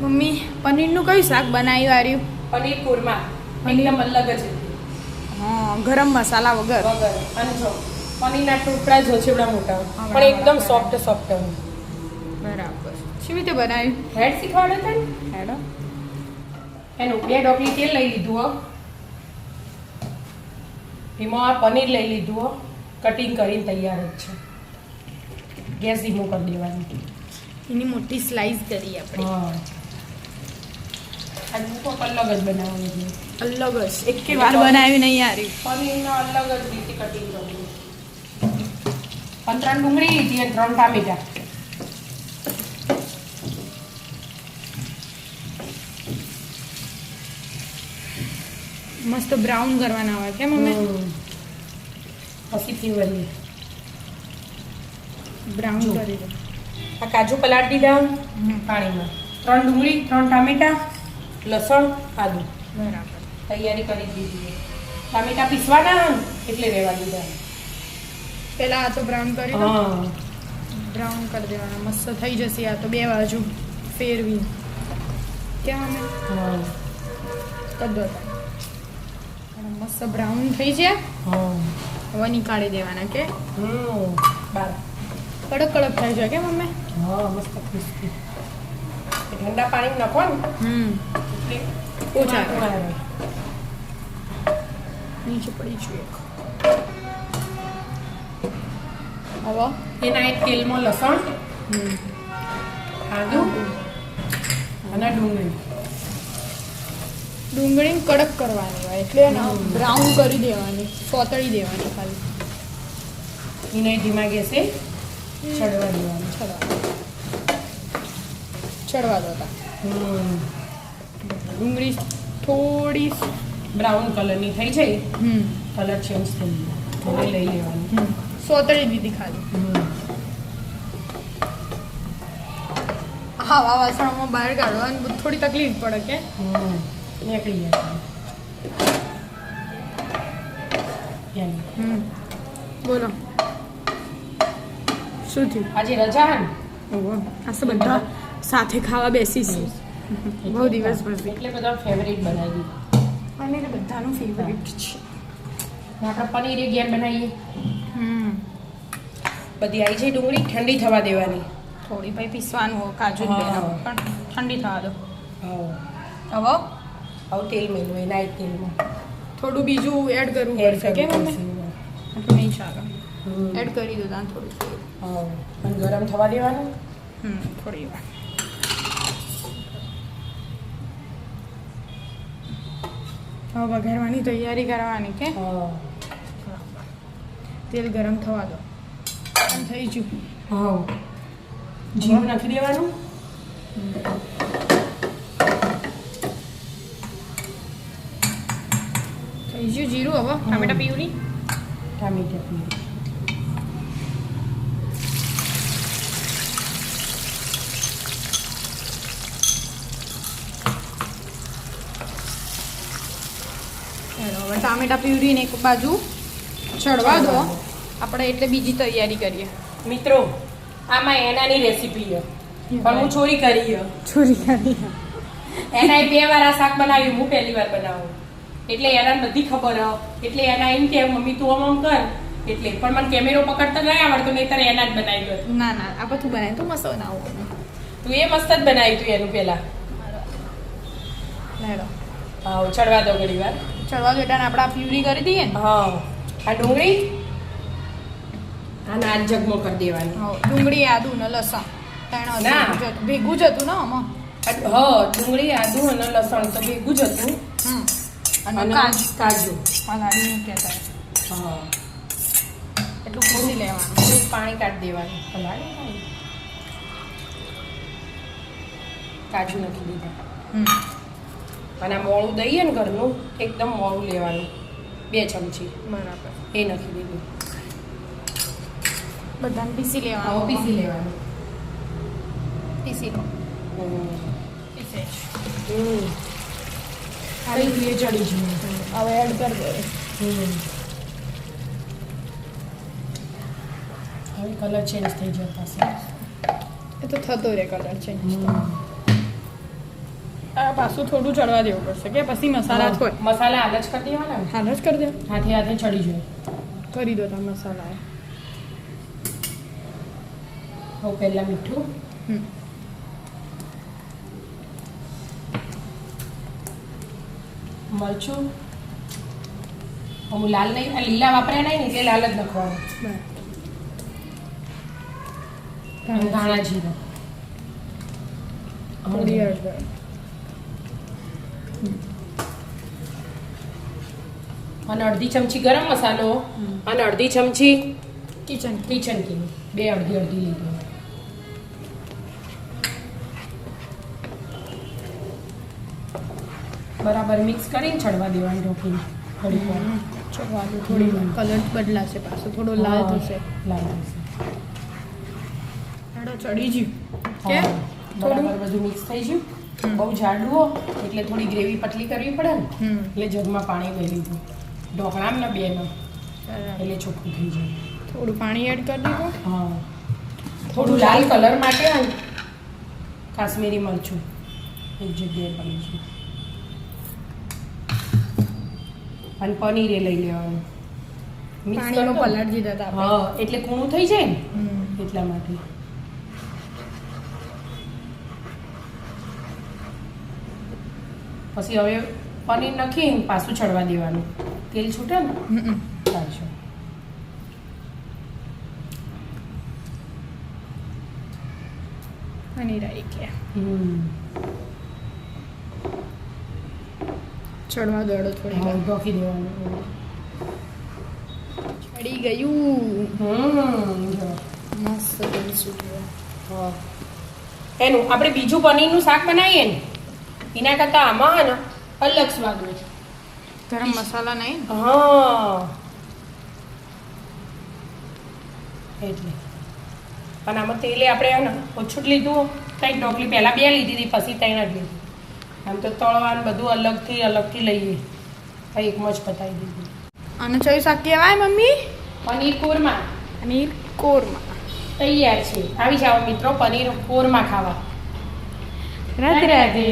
Mummy પનીરનું કયું શાક બનાવી વાર્યું? પનીર કુરમા એકદમ અલગ જ. હા, ગરમ મસાલા વગર. અને જો પનીરના ટુકડા જો છે એવડા મોટા પણ એકદમ સોફ્ટ સોફ્ટ. બરાબર. કેવી રીતે બનાવ્યું? હેડ શીખવાડે છે ને. હેડો. એનું 2 ડોકલી તેલ લઈ લીધું હો. એમાં આ પનીર લઈ લીધું હો. કટિંગ કરીને તૈયાર જ છે. ગેસ ધીમો કરી દેવાનું. એની મોટી સ્લાઈસ કરી આપણે. હા. આ મૂકો અલગ જ બનાવવાનું છે. અલગ જ. એક કે વાર બનાવ્યું નહીં યાર. પનીરનો અલગ જ રીતે કટિંગ કરવું. 3 ડુંગળી લીધી અને 3 ટામેટા. મસ્ત બ્રાઉન કરવાના હોય કેમ મમ્મી? પછી ફીવરીએ બ્રાઉન કરી દો. આ કાજુ પલાળ દીધા પાણીમાં. 3 ડુંગળી 3 ટામેટા લસણ આદુ બરાબર. તૈયારી કરી દીધી. ટામેટા પીસવાના એટલે રહેવા દીધા. પેલા આ તો બ્રાઉન કરી દો. હા, બ્રાઉન કરી દેવાના. મસ્ત થઈ જશે. આ તો 2 બાજુ ફેરવી કેમ અમે હા, કરી દો. મસ્ત બ્રાઉન થઈ જાય. હા. હવે નીકાળી દેવાના કે બાર કડક કડક થઈ જાય કે મમ્મી? હા, મસ્ત ક્રિસ્પી. ઠંડા પાણી નાખો ને એટલે ઓછા આવે. નીચે પડી જોઈએ. હવે એના એક તેલમાં લસણ આદુ અને ડુંગળી કડક કરવાની હોય એટલે બ્રાઉન કરી દેવાની, સોતળી દેવાની ખાલી. એને ધીમા ગેસે ચડવા દેવાનું. ચડવા દો. ડુંગળી થોડી બ્રાઉન કલરની થઈ જાય. કલર ચેન્જ થઈ ગયો હવે લઈ લેવાનું. સોતળી દીધી ખાલી. હા, વાસણમાં બહાર કાઢવાની થોડી તકલીફ પડે કે નીકળી જાય. બોલો શું થયું? આજે રજા હે ને આ તો બધા સાથે ખાવા બેસીશું બહુ દિવસ પછી એટલે બધા ફેવરેટ બનાવી પનીર બધાનું ફેવરેટ છે. આપણે પનીર એક ઘેર બનાવીએ. બધી આવી જાય. ડુંગળી ઠંડી થવા દેવાની. થોડી ભાઈ પીસવાનું હોય કાજુ પણ ઠંડી થવા દો. હવે તેલ મેળવું એના એક તેલમાં થોડું બીજું એડ કરવું પડશે કે મમ્મી? એટલું નહીં ચાલે. એડ કરી દો ત્યાં થોડું. અને ગરમ થવા દેવાનું. થોડી વાર. હવે વઘારવાની તૈયારી કરવાની કે તેલ ગરમ થવા દો. થઈ ગયું. જીરું નાખી દેવાનું. થઈ ગયું જીરું. હવે ટામેટા પ્યુરી. ટામેટા પ્યુરી. હવે ટામેટા પ્યુરીને એક બાજુ ચડવા દો આપણે એટલે બીજી તૈયારી કરીએ. મિત્રો આમાં એનાની રેસીપી છે પણ હું ચોરી કરી. એના 2 વાર આ શાક બનાવ્યું. હું પહેલી વાર બનાવું એટલે એના બધી ખબર એટલે એના એમ કે મમ્મી તું આમ કર એટલે પણ મને કેમેરો પકડતા નહીં આવડતો નહીં તારે એના જ બનાવી દો. ના આ બધું બનાવ્યું તું મસ્ત બનાવું. તું એ મસ્ત જ બનાવ્યું તું એનું પેલા. હા, ચડવા દો ઘડી વાર. ચડવા દો એટલે આપણે આ પ્યુરી કરી દઈએ ને. હા, આ ડુંગળી આના આ જગમાં કરી દેવાની. ડુંગળી આદુ ને લસણ ભેગું જ હતું ને આમાં. હા, ડુંગળી આદુ અને લસણ તો ભેગું જ હતું. અને કાજુ પલાળીને કહેતા. હા, એટલું ભૂસી લેવાનું. પાણી કાઢી દેવાનું. પલાળી કાજુ નાખી દીધા. અને આ મોળું દઈએ ને ઘરનું એકદમ મોળું લેવાનું. 2 ચમચી બરાબર એ નાખી દીધું. બધાને પીસી લેવાનું. પીસી લેવાનું. પીસી લો. પીસે ખાલી ચડી જોઈએ. હવે એડ કરી દે. હવે કલર ચેન્જ થઈ જતા છે. એ તો થતો રહે કલર ચેન્જ. આ પાછું થોડું ચડવા દેવું પડશે કે પછી મસાલા જ હોય મસાલા હાલ જ કરી દેવાના ને. હાલ જ કરી દે હાથે હાથે ચડી જાય. કરી દો તમે મસાલા હવે પહેલા મીઠું, હમ મરચું. હું લાલ નહીં, આ લીલા વાપર્યા નહીં ને એટલે લાલ જ નાખવાનું. અને ધાણા જીરું, થોડી હળદર અને અડધી ચમચી ગરમ મસાલો અને અડધી ચમચી કિચન કિચન કિંગ. બે અડધી અડધી લીધું. બરાબર મિક્સ કરીને ચડવા દેવાની ઢોકળી થોડી વાર. ચડવા દો થોડી વાર કલર બદલાશે પાછો થોડો લાલ થશે લાલ થશે. હેડો ચડી ગયું કે હા, બરાબર બધું મિક્સ થઈ ગયું. બહુ જાડું હો એટલે થોડી ગ્રેવી પતલી કરવી પડે ને, એટલે જગમાં પાણી લઈ લીધું. ઢોકળામાં ને બેમાં એટલે ચોખ્ખું થઈ જાય. થોડું પાણી એડ કરી દીધું હા, થોડું લાલ કલર માટે આ કાશ્મીરી મરચું એક જગ્યાએ પડ્યું છે. અને પનીર એ લઈ લેવાનું. Mix પાણીનો કરતો ને. પલાળ દીધા હતા આપણે. હા, એટલે કૂણું થઈ જાય ને હમ. એટલા માટે. પછી હવે પનીર નાખી પાછું ચડવા દેવાનું. તેલ છૂટે ને હમ. ચાલશે. પનીર આવી ગયા હમ. ચડવા દોડો થોડી વાર ઢોકી દેવાનું. ચડી ગયું જો. મસ્ત તેલ છૂટ્યું હા. એનું આપણે બીજું પનીરનું શાક બનાવીએ ને એના કરતાં આમાં હે ને અલગ સ્વાદ હોય. ગરમ મસાલા નહીં હા, એટલે પણ આમાં તેલે આપણે હે ને ઓછું જ લીધું. કંઈક ઢોકળી પહેલાં 2 લીધી હતી પછી 3 જ લીધી. આમ તો તળવાનું બધું અલગથી લઈએ. કંઈ એકમાં જ પતાવી દીધું. અને ચઈ શાક કહેવાય મમ્મી પનીર કોરમા પનીર કોરમા તૈયાર છે. આવી જાઓ મિત્રો પનીર કોરમા ખાવા. રાધે રાધે